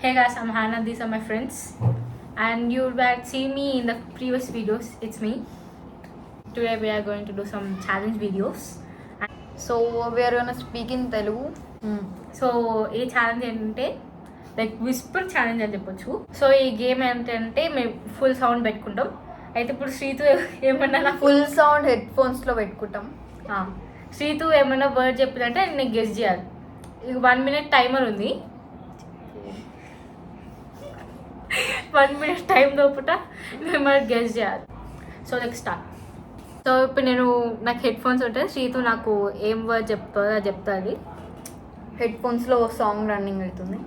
Hey guys, I'm Hannah. These are my friends, and you had seen me in the previous videos. It's me. Today we are going to do some challenge videos. So we are gonna speak in Telugu. So ఈ challenge ఏంటంటే like Whisper challenge అని చెప్పొచ్చు. So ఈ game ఏంటంటే మేము full sound పెట్టుకుంటాం. అయితే ఇప్పుడు శ్రీతు ఏమన్నా ఫుల్ సౌండ్ హెడ్ ఫోన్స్ లో పెట్టుకుంటాం. శ్రీతు ఏమన్నా వర్డ్ చెప్పిందంటే నేను గెస్ చేయాలి. 1 minute టైమర్ ఉంది. 1 minute టైం లోపల మేము గెస్ చేయాలి. So like start. సో ఇప్పుడు నాకు హెడ్ ఫోన్స్ ఉంటాయి. శ్రీతు నాకు ఏం వర్డ్ చెప్తుంది. హెడ్ ఫోన్స్ లో సాంగ్ రన్నింగ్ అవుతుంది.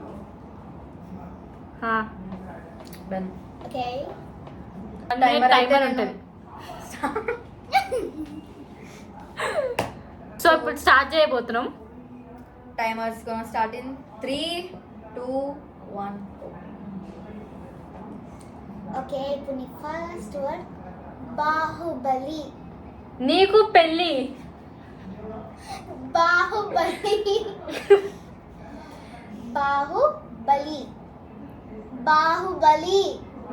టైమర్ ఉంటుంది. సో ఇప్పుడు స్టార్ట్ చేయబోతున్నాం. Timers gonna start in 3, 2, 1. Okay, ఇప్పుడు నీ ఫస్ట్ వర్డ్ బాహుబలి. నీకు పెళ్ళి. బాహుబలి. బాహుబలి. బాహుబలి.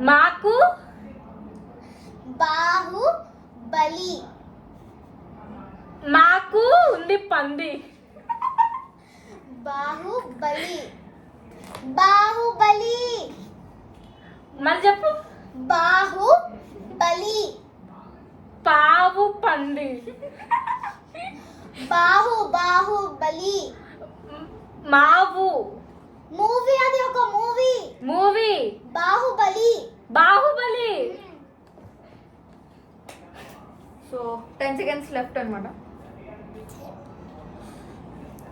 మాకు బాహుబలి. మాకు ఉంది పంది. బాహుబలి. బాహుబలి. మళ్ళీ చెప్పు. బాహుబలి. పావు పంది. బాహుబలి. మావు. మూవీ, అది ఒక movie. Movie. Baahubali. Baahubali. So 10 seconds left అన్నమాట.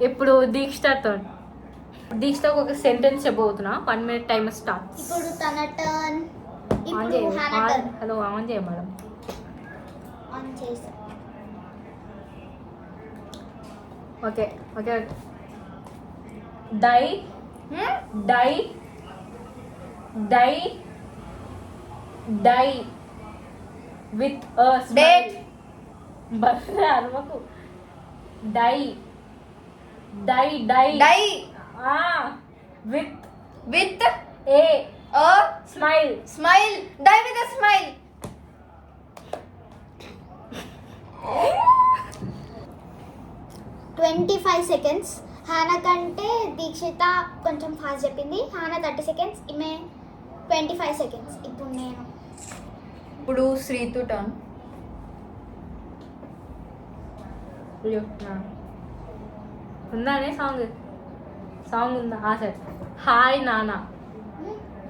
ఇప్పుడు దీక్షతో ఒక సెంటెన్స్ చెప్పబోతున్నా. 1 minute టైమర్ స్టార్ట్. ఇప్పుడు తన టర్న్. ఇప్పుడు హానా టర్న్. హలో, ఆన్ చేయ మేడం. ఆన్ చేసా. Okay. Die die die die with date. బర్రె అరవకు. Die die die die with a smile. Smile. Die with a smile. Twenty 25 seconds. Hana కంటే దీక్షిత కొంచెం ఫాస్ట్ చెప్పింది. హానా 30 seconds, ఈమె 25 seconds. ఇప్పుడు నేను. ఇప్పుడు శ్రీతు టర్న్. ఉందానే సాంగ్ ఉందా? సరే. హాయ్ నానా.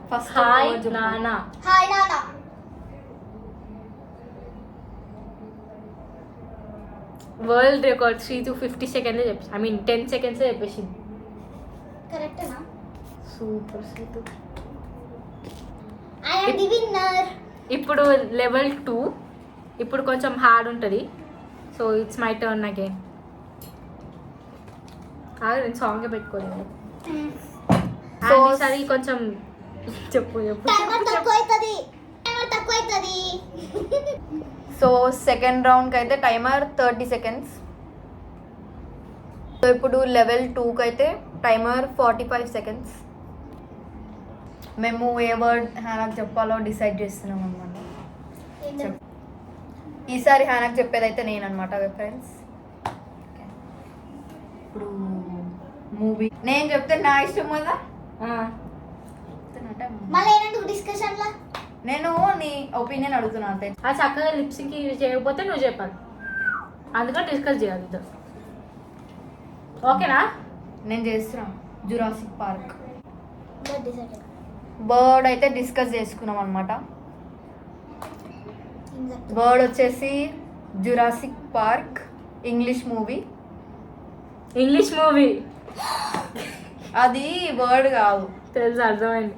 ఫస్ట్ హాయ్ నానా. హాయ్ నానా. వరల్డ్ రికార్డ్ శ్రీతు 50 seconds చెప్పేసి, 10 seconds చెప్పేసింది. కరెక్టేనా? Super Sreethu. I am the winner. ఇప్పుడు లెవెల్ 2. ఇప్పుడు కొంచెం హార్డ్ ఉంటుంది. So it's my turn again. నేను సాంగే పెట్టుకోలేదు. So, ఈసారి కొంచెం చెప్పు. టైమర్ తక్కువ అవుతుంది. సో సెకండ్ రౌండ్కి అయితే టైమర్ 30 seconds. సో ఇప్పుడు లెవెల్ 2కి అయితే టైమర్ 45 seconds. మేము ఏ వర్డ్ హ్యానాకు చెప్పాలో డిసైడ్ చేస్తున్నాం అనమాట. ఈసారి హ్యానాకు చెప్పేదైతే నేను అనమాట ఫ్రెండ్స్. ఇప్పుడు మూవీ నేను చెప్తే నా ఇష్టం కదా. మళ్ళీ ఏంటంటే డిస్కషన్ లా నేను నీ ఒపీనియన్ అడుగుతున్నా అంతే. ఆ చక్కగా లిప్సింగ్ చేయకపోతే నువ్వు చెప్పాలి. అందుకని డిస్కస్ చేయాలి ఇద్దరు. ఓకేనా? నేను చేస్తున్నాను. Jurassic park decide. బర్డ్ అయితే డిస్కస్ చేసుకున్నాం అనమాట. బర్డ్ వచ్చేసి జురాసిక్ పార్క్. English movie. అది బర్డ్ కాదు. తెలుసు, అర్థమైంది.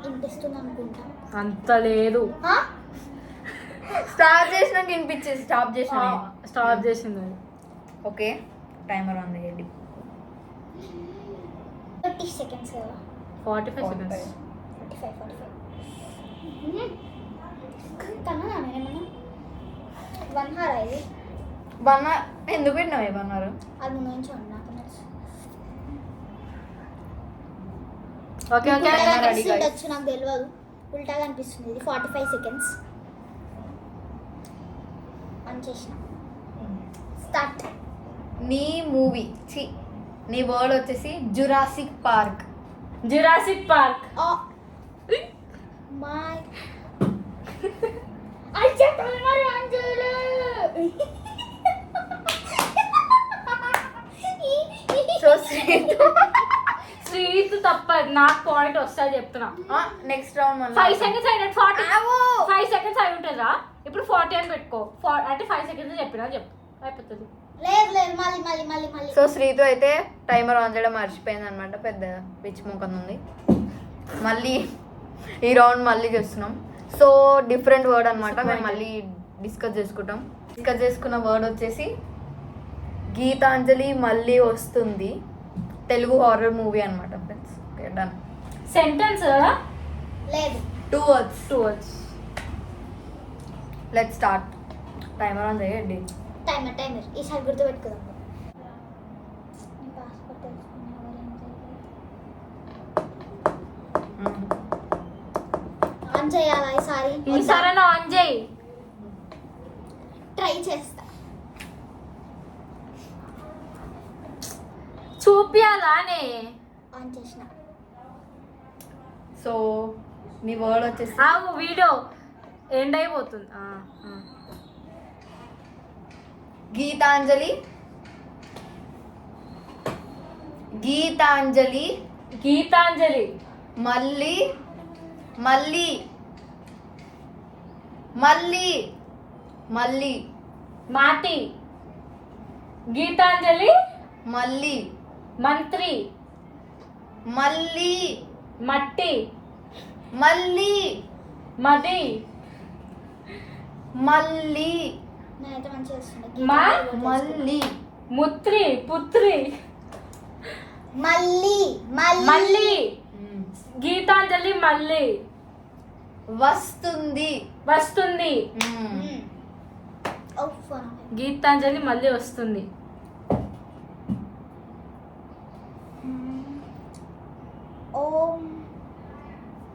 ఇంట్రెస్టింగ్ అనుకుంటా. అంత లేదు. స్టార్ట్ చేసినాక వినిపించేసి స్టాప్ చేసింది. ఓకే, టైమర్ ఆన్ చేయండి. 30 seconds కదా. 45 seconds. 45. కన్నా ఏమన్నా 1 hour అయింది. ఎందుకు పెట్టినావు ఏమన్నారు? అది ముందు నుంచి నాకు okay okay Timer ready, next guys. ఉండొచ్చు, నాకు తెలియదు. ఉల్టాగా అనిపిస్తుంది. ఇది 45 సెకండ్స్. ఆన్ చేసిన. స్టార్ట్. నీ మూవీ నీ వర్డ్ వచ్చేసి Jurassic park. Jurassic park. My అది చెప్పాలి మరి అంజలి. సో శ్రీతు శ్రీతు తప్ప నాకు పాయింట్ వస్తుంది చెప్తున్నా. నెక్స్ట్ రౌండ్ మళ్ళీ 5 సెకండ్స్ అయినట్టు 40 5 సెకండ్స్ అయి ఉంటుందా ఇప్పుడు 40 అని పెట్టుకో. అంటే 5 సెకండ్స్ చెప్పినా చెప్పు అయిపోతుంది. లేదు లేదు మళ్ళీ సో శ్రీతు అయితే టైమర్ ఆన్ చేయడం మర్చిపోయింది అనమాట. పెద్ద పిచ్చి ముఖం ఉంది. మళ్ళీ ఈ రౌండ్ మళ్ళీ చేస్తున్నాం. సో డిఫరెంట్ వర్డ్ అనమాట. మేము మళ్ళీ డిస్కస్ చేసుకున్న వర్డ్ వచ్చేసి గీతాంజలి మళ్ళీ వస్తుంది. తెలుగు హారర్ మూవీ అనమాట ఫ్రెండ్స్. Okay done. సెంటెన్స్ లేదు. 2 words. Let's start. Timer on చేయండి. టైమర్ ఈసారి గుర్తుపెట్టుకుందాం. పాస్పోర్ట్ ఆన్ చేయాలా ఈసారి? ఈసారైనా ఆన్ చేయి. ట్రై చేస్తా. చూపియాలానే. ఆన్ చేసిన. సో నీ వర్డ్ వచ్చేసి వీడియో ఎండ్ అయిపోతుంది. గీతాంజలి మళ్ళీ మాటి. గీతాంజలి మళ్ళీ మంత్రి. మట్టి. మది. నేనైతే మంచిగా చేస్తున్నా. మళ్ళీ ముత్రి. పుత్రి. మళ్ళీ. గీతాంజలి మళ్ళీ వస్తుంది. గీతాంజలి మళ్ళీ వస్తుంది. ఓం.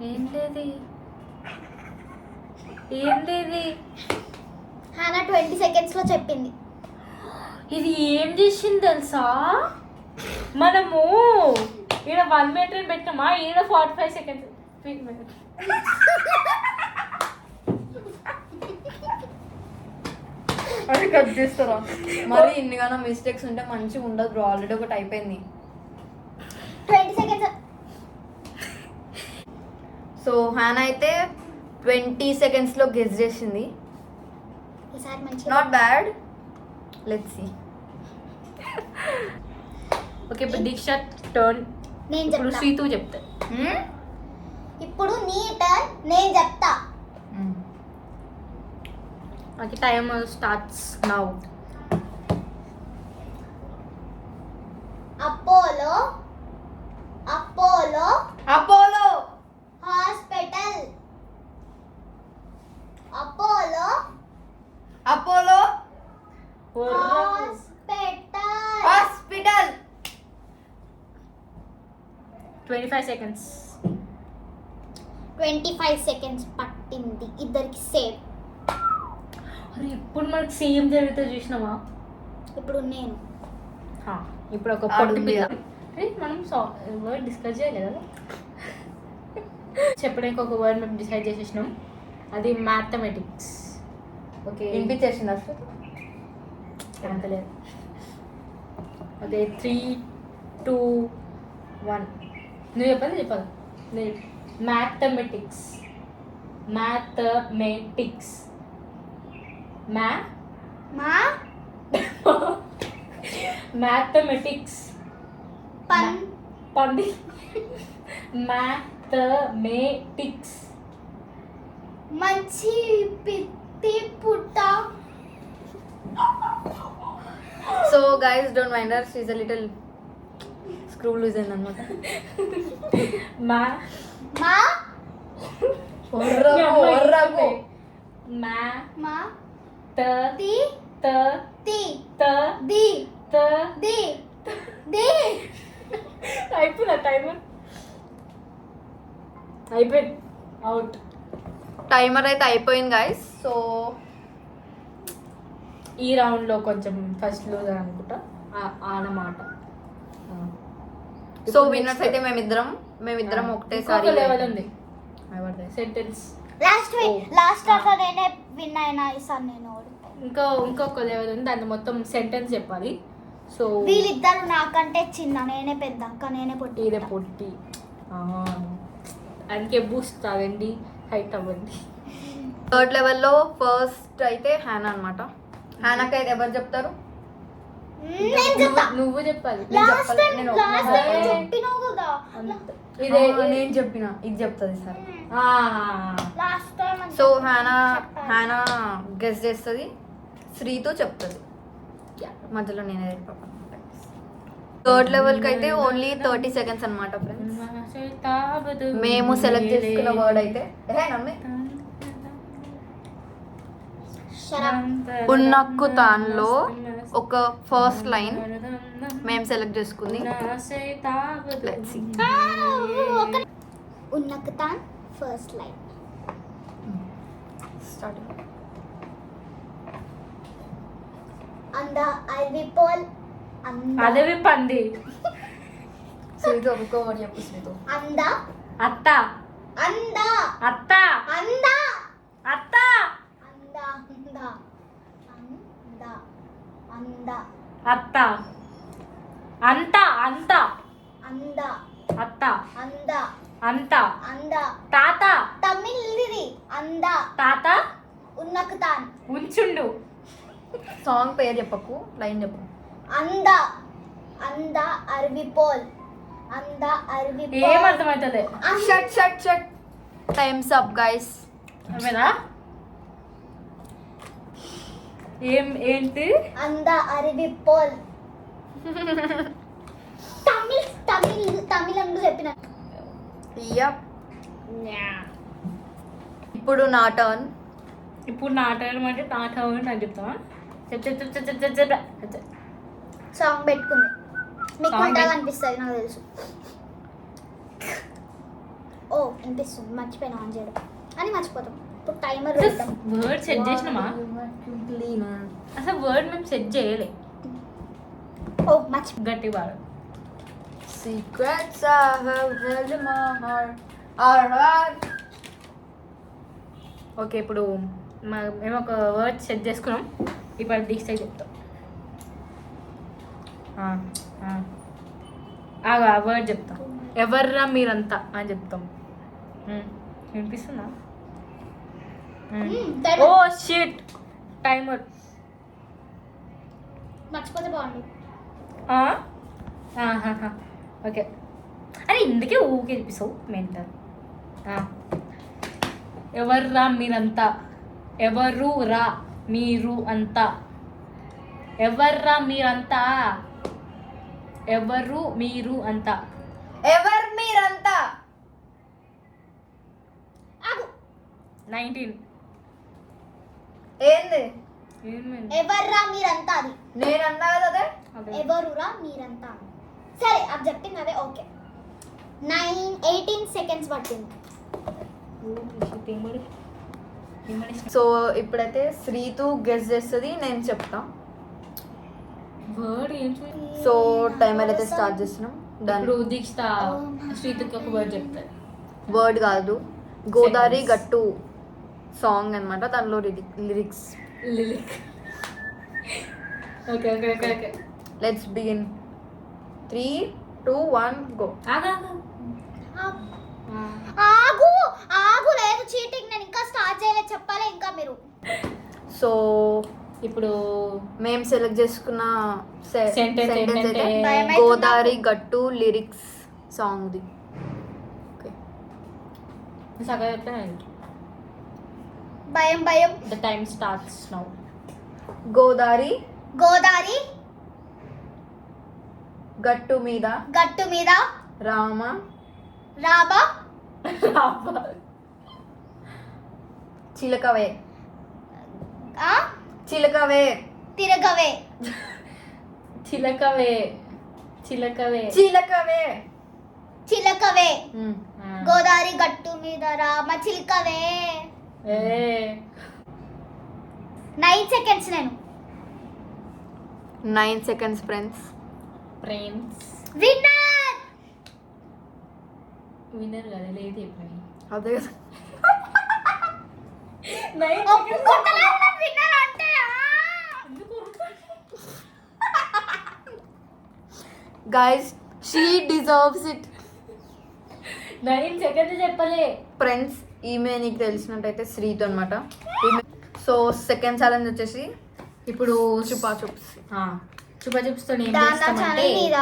ఏంటిది హానా 20 seconds లో చెప్పింది. ఇది ఏం చేసింది తెలుసా? మనము ఈడ 1 minute అని పెట్టామా, ఈడ 45 seconds. అది కట్ చేస్తారా? మరి ఇన్నిగానో మిస్టేక్స్ ఉంటే మంచిగా ఉండదు బ్రో. ఆల్రెడీ ఒకటి అయిపోయింది. 20 seconds. సో హానా అయితే 20 seconds లో గెస్ చేసింది. ఈసారి మంచిగా. Not bad. Let's see. Okay ఇప్పుడు దీక్ష టర్న్. నేను ఇప్పుడు చెప్తా. శ్రీతు చెప్తా. ఇప్పుడు నీ టర్న్, నేను చెప్తా. Okay time starts now. Apollo hospital. Apollo hospital. 25 seconds. 25 seconds పట్టింది ఇద్దరికి సేమ్. అరే ఇప్పుడు మనకి సేమ్ జరుగుతుంది చూసినావా? ఇప్పుడు నేను ఇప్పుడు ఒక ఆడు పొట్టి ఉంది పిల్ల. కదా. అరే మనం వర్డ్ డిస్కస్ చేయలేదు కదా. చెప్పడానికి ఒక వర్డ్ మేము డిసైడ్ చేసేసినాం. అది మ్యాథమెటిక్స్. ఓకే వినిపించేసింది అసలు. అంతలేదు. ఓకే 3, 2, 1 నువ్వు చెప్పాలి. మ్యాథమెటిక్స్. మ్యాథమెటిక్స్. పండి. మ్యాథమెటిక్స్. మంచి పిత్తి పుట్ట. So guys don't mind her. She is a little screw loose అన్నమాట. ఒర్రకు. అయిపోయిందా టైమర్? అయిపోయింది, అవుట్. టైమర్ అయితే అయిపోయింది గైస్. సో ఈ రౌండ్లో కొంచెం ఫస్ట్ లూజ్ అనుకుంటా అన్నమాట. సో విన్నర్స్ అయితే మేమిద్దరం ఒకటేసారి లెవెల్ ఉంది సెంటెన్స్. లాస్ట్ దాకా నేనే విన్ అయినా ఈసారి నేను ఇంకొక లెవెల్ ఉంది, దాన్ని మొత్తం సెంటెన్స్ చెప్పాలి. సో వీళ్ళిద్దరు నాకంటే చిన్న, నేనే పెద్ద అక్క, నేనే పొట్టి. ఇదే పొట్టి, అందుకే బూస్ట్ తాగండి, హైట్ అవ్వండి. థర్డ్ లెవెల్లో ఫస్ట్ అయితే హ్యానా అనమాట. హ్యానాకి అయితే ఎవరు చెప్తారు? నేను చెప్తా. నువ్వు చెప్పాలి. లాస్ట్ టైం నేను చెప్పినావు కదా. ఇదే నేను చెప్పిన ఇది చెప్తుంది sir. Last time so హ్యానా guess చేస్తుంది, శ్రీతో చెప్తుంది. మధ్యలో నేనే థర్డ్ లెవెల్కి అయితే ఓన్లీ 30 seconds అనమాట ఫ్రెండ్స్. మేము సెలెక్ట్ చేసుకున్న వర్డ్ అయితే నమ్మి ఉన్నక్కు తాన్లో ఒక ఫస్ట్ లైన్ మేము సెలెక్ట్ చేసుకుంది. ఉన్నక్కు తాన్ ఫస్ట్ లైన్ స్టార్టింగ్. అంద ఐవిపోల్ అదేవి పంది. శ్రీతో ఒక్క వర్డ్ చెప్పు శ్రీతో. అంద అత్త అంద అత్త అంద అత్త అంద అంద అంద అంద అత్త అంత అంత అంద అత్త అంద అంత అంద తాత తమిళ్ది అంద తాత ఉన్నక్కు తాన్ ఉంచుండు. సాంగ్ పేరు చెప్పకు, లైన్ చెప్పు. అంద అంద అర్విపోల్ అంద అర్విపోల్ ఏం అర్థమవుతుంది? Shut shut shut time's up guys. అవేనా? ఏంటి అంద అర్విపోల్ తమిళ్ తమిళ్ తమిళంలో చెప్పిన. యప్. ఇప్పుడు నా టర్న్. ఇప్పుడు నాటకం అంటే నాటకం అని చెప్తావా? సాంగ్ పెట్టుకుంది, మీకు Song ఉంటాగా అనిపిస్తుంది నాకు తెలుసు. ఓ అనిపిస్తుంది, మర్చిపోయినా ఆన్ చేయడం అని మర్చిపోతాం. ఇప్పుడు టైమర్ పెడతాం. వర్డ్ సెట్ చేసినామా? అసలు వర్డ్ మేము సెట్ చేయలే. ఓ మర్చి గట్టి వాడు. Secrets I have held in my heart are hard. Okay, ఇప్పుడు మేము ఒక వర్డ్ సెట్ చేసుకున్నాం. ఇప్పుడు దీక్ష చెప్తాం. ఆ వర్డ్ చెప్తాం. ఎవర్రా మీరంతా అని చెప్తాం. వినిపిస్తుందా? Oh shit, timer. మర్చిపోతే బాగుండు. ఓకే, అరే ఇందుకే ఊకే చెప్పిస్తావు మెంటల్. ఎవర్రా మీరంతా, ఎవరు రా మీరు అంతా, ఎవర్రా మీరంతా, ఎవరు మీరు అంతా, ఎవరు మీరంతా. 19. ఏంది ఎవర్రా మీరంతా, అది నేను అన్నా కదా అదే. ఎవరురా మీరంతా. సరే అది చెప్పింది అదే. ఓకే 18 seconds పట్టింది. సో ఇప్పుడైతే శ్రీతు గెస్ చేస్తుంది, నేను చెప్తా. వర్డ్ ఏం సో టైమర్ అయితే స్టార్ట్ చేస్తున్నాం. ఇప్పుడు దీక్ష శ్రీతుకి ఒక వర్డ్ చెప్తారు. వర్డ్ కాదు, గోదావరి గట్టు సాంగ్ అన్నమాట, దానిలో lyrics. Okay okay okay okay, let's begin. 3, 2, 1 go. ఆగు ఆగు, లేదు చీటింగ్, నేను ఇంకా స్టార్ట్ చేయలేదు, చెప్పాలి ఇంకా మీరు. సో ఇప్పుడు మేము సెలెక్ట్ చేసుకున్న Sentence సెంటెన్స్ అయితే ఏంటంటే? గోదావరి గట్టు లిరిక్స్ సాంగ్ది. ఓకే, సగం చెప్తాను. భయం భయం. The time starts now. Godavari Godavari గట్టు మీద గట్టు మీద రామ రాబా చిలకవే ఆ చిలకవే తిరగవే చిలకవే చిలకవే చిలకవే. చిలకవే గోదావరి గట్టు మీద రామ చిలుకవే. 9 సెకండ్స్ నేను. 9 seconds ఫ్రెండ్స్. విన్నర్. విన్నర్ కదా లేదు ఇప్పుడు అదే కదా. విన్నర్ అంటే guys she deserves it. 9 seconds చెప్పలే ఫ్రెండ్స్ ఈమె నీకు తెలిసినట్టయితే శ్రీతు అనమాట. సో సెకండ్ ఛాలెంజ్ వచ్చేసి ఇప్పుడు చుపా చూప్స్. చుపా చూప్స్తో ఏం దానా చేస్తామంటే ఛానల్ మీద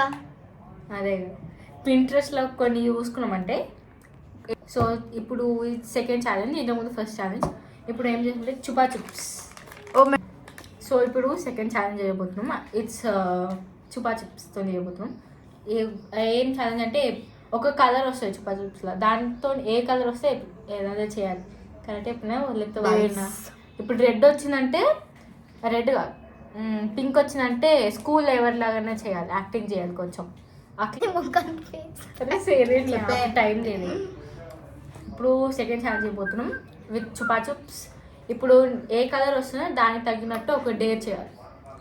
అదే పింట్రెస్ట్లో కొన్ని చూసుకున్నామంటే. సో ఇప్పుడు సెకండ్ ఛాలెంజ్, ఇంతకుముందు ఫస్ట్ ఛాలెంజ్. ఇప్పుడు ఏం చేస్తుంటే చుపా చూప్స్. సో ఇప్పుడు సెకండ్ ఛాలెంజ్ చేయబోతున్నాం. ఇట్స్ చుపా చిప్స్తో చేయబోతున్నాం. ఏం ఛాలెంజ్ అంటే ఒక కలర్ వస్తుంది చుపా చిప్స్లో, దాంతో ఏ కలర్ వస్తే ఏదైనా చేయాలి. కరెక్ట్ చెప్పినా లేకపోతే వాడినా. ఇప్పుడు రెడ్ వచ్చిందంటే రెడ్ కాదు, పింక్ వచ్చిందంటే స్కూల్ ఎవరిలాగానే చేయాలి, యాక్టింగ్ చేయాలి కొంచెం. టైం లేదు. ఇప్పుడు సెకండ్ ఛాలెంజ్ చేయబోతున్నాం విత్ చుపా చిప్స్. ఇప్పుడు ఏ కలర్ వస్తుందో దానికి తగ్గినట్టు ఒక డేర్ చేయాలి.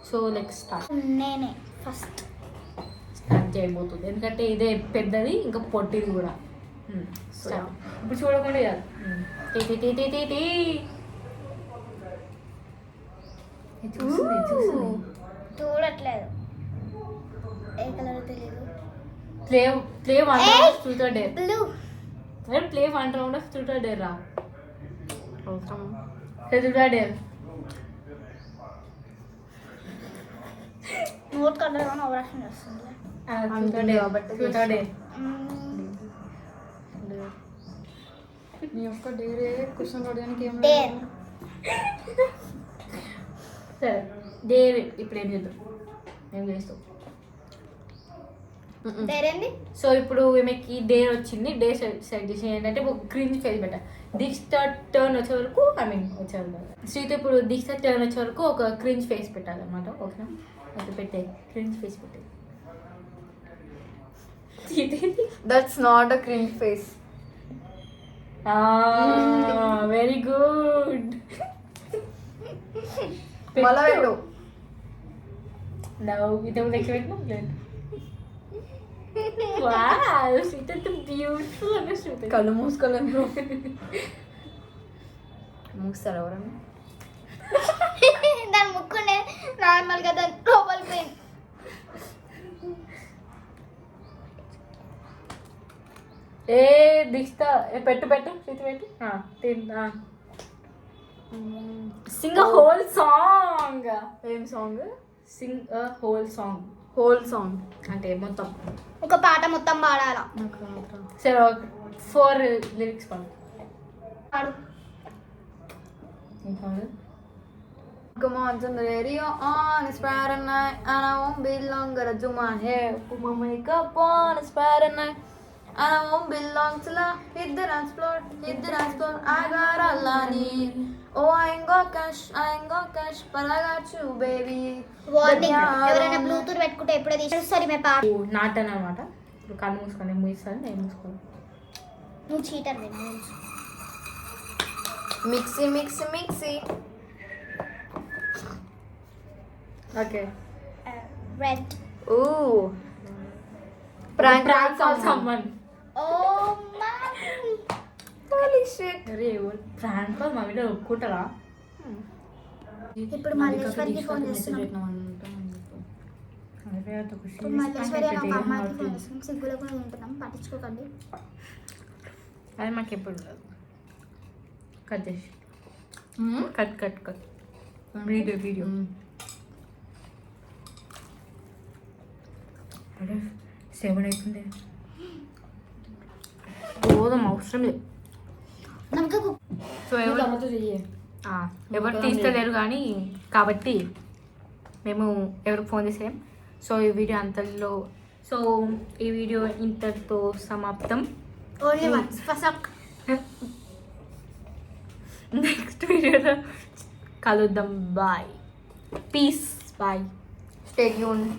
So let's start. నేనే ఫస్ట్ స్టార్ట్ చేయబోతుంది, ఎందుకంటే ఇదే పెద్దది ఇంకా పొట్టిది కూడా. స్టార్ట్. ఇప్పుడు చూడకుండా కాదు. చూడట్లేదు, ఏ కలర్ తెలియదు. Play play 1 round truth or dare. Blue. Play 1 round of truth or dare రా. truth or dare. Note colour కానీ ఓవరాక్షన్ చేస్తుంది. truth or dare. truth or dare. నీ యొక్క డేరే క్వశ్చన్ అడగడానికి ఏం డేర్. సరే డేర్. ఇప్పుడు ఏం చేద్దాం, ఏం చేస్తాం. డేర్ ఏంది? సో ఇప్పుడు ఈమెకి డేర్ వచ్చింది. డేర్ సెట్ చేసి ఏంటంటే ఒక క్రింజ్ ఫేస్ పెట్టాలి. దీక్ష టర్న్ వచ్చే వరకు, వచ్చే వరకు శ్రీతో ఇప్పుడు దీక్ష టర్న్ వచ్చే వరకు ఒక క్రింజ్ ఫేస్ పెట్టాలన్నమాట. ఓకేనా? అది పెట్టే క్రింజ్ ఫేస్ పెట్టే. That's not a cringe face. Very good. మళ్ళా పెట్టు. ఇదే నెక్స్ట్ పెట్టినా. వావ్, శ్రీత బ్యూటిఫుల్ అన్న శ్రీత. కళ్ళు మూసుకోలేను బ్రో. మూస్తారా ఎవరన్నా? దాని ముక్కుండే నార్మల్గా దాని లోపలికి పోయింది. ఏ దీక్ష పెట్టు పెట్టు శ్రీత పెట్టు. Sing a whole song. ఏం song? Sing a whole song. Whole song అంటే మొత్తం ఒక పాట మొత్తం పాడాలా. సరే 4 lyrics పాడు. పాడు. Come on, turn the radio on, it's Friday night, and I won't be long, gotta do my hair, put my makeup on, it's Friday night, and I won't be long till I hit the dance floor, I got all I need. Oh, I ain't got cash, but I got you, baby. Warning, ఎవరైనా Bluetooth పెట్టుకుంటే ఎప్పుడే తీసేస్తారు మే పాట. నాటన్ అనమాట. ఇప్పుడు కళ్ళు మూసుకొని మూయిస్తాను, నేను మూసుకోను. నువ్వు cheater. Mixie. Okay. Red. Ooh. Prank call someone. Oh my. Holy shit. అరే ప్రాంక్ కాల్ మా వీడియో ఒప్పుకుంటారా? ఇప్పుడు మల్లేశ్వరికి ఫోన్ చేస్తున్నాం. ఇప్పుడు మల్లేశ్వరి అని ఒక అమ్మాయికి ఫోన్ చేస్తున్నాం. సిగ్గులో కూడా వింటున్నాం, పట్టించుకోకండి. అది మాకు ఎప్పుడు కట్ చేసి కట్ వీడియో. అరే 7 అవుతుంది. పోదాం, అవసరం లేదు. సో ఎవరు తీస్తలేరు కానీ కాబట్టి మేము ఎవరికి ఫోన్ చేసాం. సో ఈ వీడియో అంతలో, సో ఈ వీడియో ఇంతటితో సమాప్తం. Only once ఫసక్. నెక్స్ట్ వీడియోలో కలుద్దాం. Bye, peace, bye, Stay tuned.